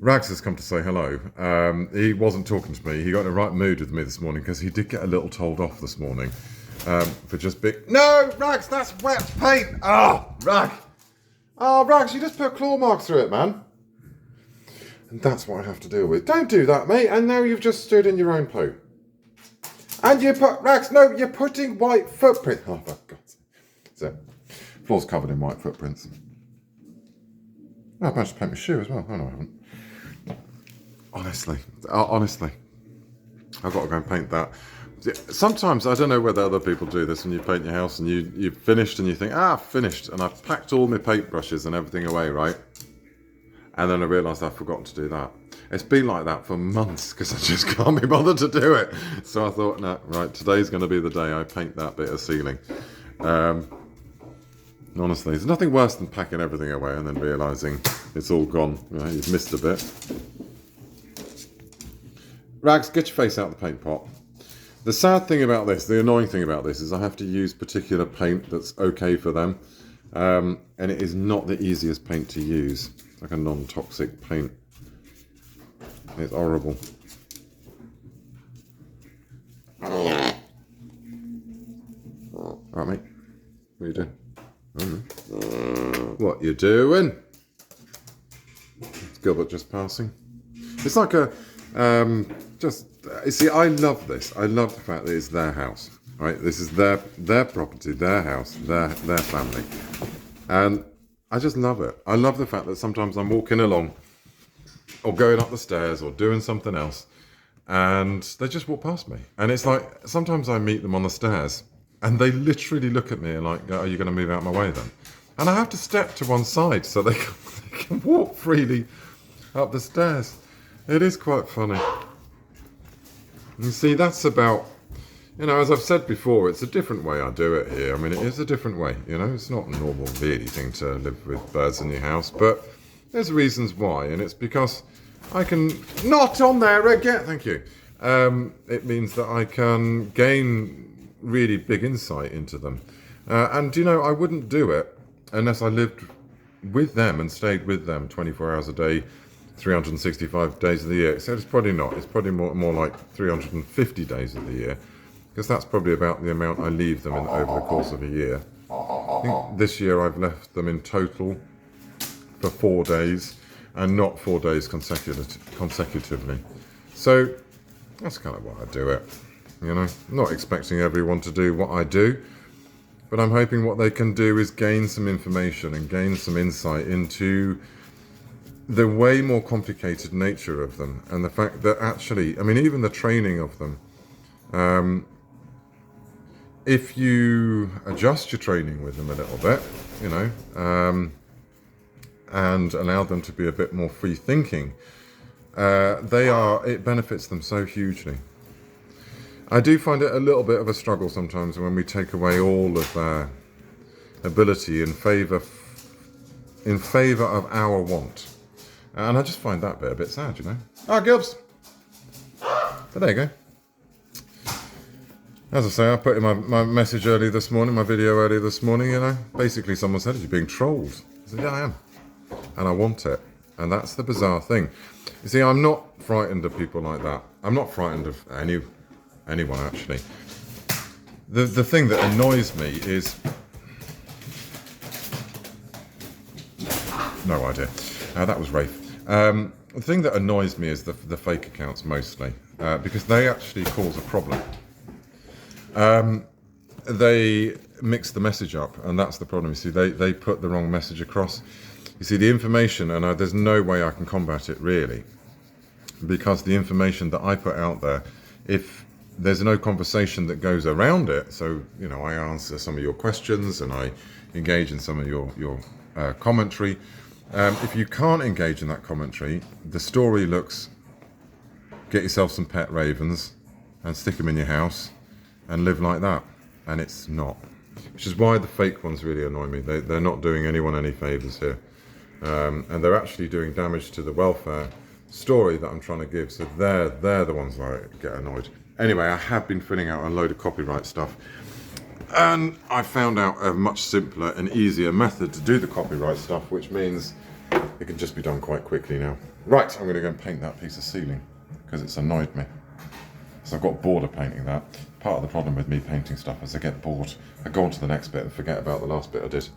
Rags has come to say hello. He wasn't talking to me. He got in the right mood with me this morning because he did get a little told off this morning for just being... No, Rags, that's wet paint. Oh, Rag. Oh, Rags, you just put claw marks through it, man. And that's what I have to deal with. Don't do that, mate. And now you've just stood in your own poo. And you put... Rags, no, you're putting white footprints. Oh, for God's sake. So, floor's covered in white footprints. Oh, I managed to paint my shoe as well. Oh, no, I haven't. Honestly, I've got to go and paint that. Sometimes, I don't know whether other people do this when you paint your house and you've finished and you think, finished. And I've packed all my paintbrushes and everything away, right? And then I realised I've forgotten to do that. It's been like that for months because I just can't be bothered to do it. So I thought, no, right, today's going to be the day I paint that bit of ceiling. Honestly, there's nothing worse than packing everything away and then realising it's all gone. You know, you've missed a bit. Rags, get your face out of the paint pot. The sad thing about this, the annoying thing about this, is I have to use particular paint that's okay for them. And it is not the easiest paint to use. It's like a non-toxic paint. It's horrible. Alright, mate. What are you doing? What you doing? It's Gilbert just passing. It's like a... you see, I love this. I love the fact that it's their house, right? This is their property, their house, their family. And I just love it. I love the fact that sometimes I'm walking along or going up the stairs or doing something else and they just walk past me. And it's like, sometimes I meet them on the stairs and they literally look at me and like, are you going to move out of my way then? And I have to step to one side so they can walk freely up the stairs. It is quite funny. You see, that's about, as I've said before, it's a different way I do it here. I mean, it is a different way, it's not a normal, really thing to live with birds in your house, but there's reasons why, and it's because I can, not on there again, thank you. It means that I can gain really big insight into them. And, I wouldn't do it unless I lived with them and stayed with them 24 hours a day, 365 days of the year. So it's probably not. It's probably more like 350 days of the year, because that's probably about the amount I leave them over the course of a year. I think this year I've left them in total for 4 days, and not 4 days consecutively. So that's kind of why I do it. Not expecting everyone to do what I do, but I'm hoping what they can do is gain some information and gain some insight into the way more complicated nature of them, and the fact that actually, even the training of them, if you adjust your training with them a little bit, and allow them to be a bit more free thinking, it benefits them so hugely. I do find it a little bit of a struggle sometimes when we take away all of their ability in favour of our want. And I just find that bit a bit sad, Ah, Gilbs! So there you go. As I say, I put in my message earlier this morning, my video earlier this morning, basically someone said, you're being trolled. I said, yeah, I am. And I want it. And that's the bizarre thing. You see, I'm not frightened of people like that. I'm not frightened of anyone, actually. The thing that annoys me is... No idea. That was Rafe. The thing that annoys me is the fake accounts mostly, because they actually cause a problem. They mix the message up, and that's the problem. You see, they put the wrong message across. You see, the information, and there's no way I can combat it really, because the information that I put out there, if there's no conversation that goes around it, so, I answer some of your questions and I engage in some of your commentary. If you can't engage in that commentary, the story looks, get yourself some pet ravens and stick them in your house and live like that. And it's not. Which is why the fake ones really annoy me. They're not doing anyone any favours here. And they're actually doing damage to the welfare story that I'm trying to give. So they're the ones that I get annoyed. Anyway, I have been filling out a load of copyright stuff. And I found out a much simpler and easier method to do the copyright stuff, which means it can just be done quite quickly now. Right, I'm going to go and paint that piece of ceiling because it's annoyed me. So I've got bored of painting that. Part of the problem with me painting stuff is I get bored. I go on to the next bit and forget about the last bit I did.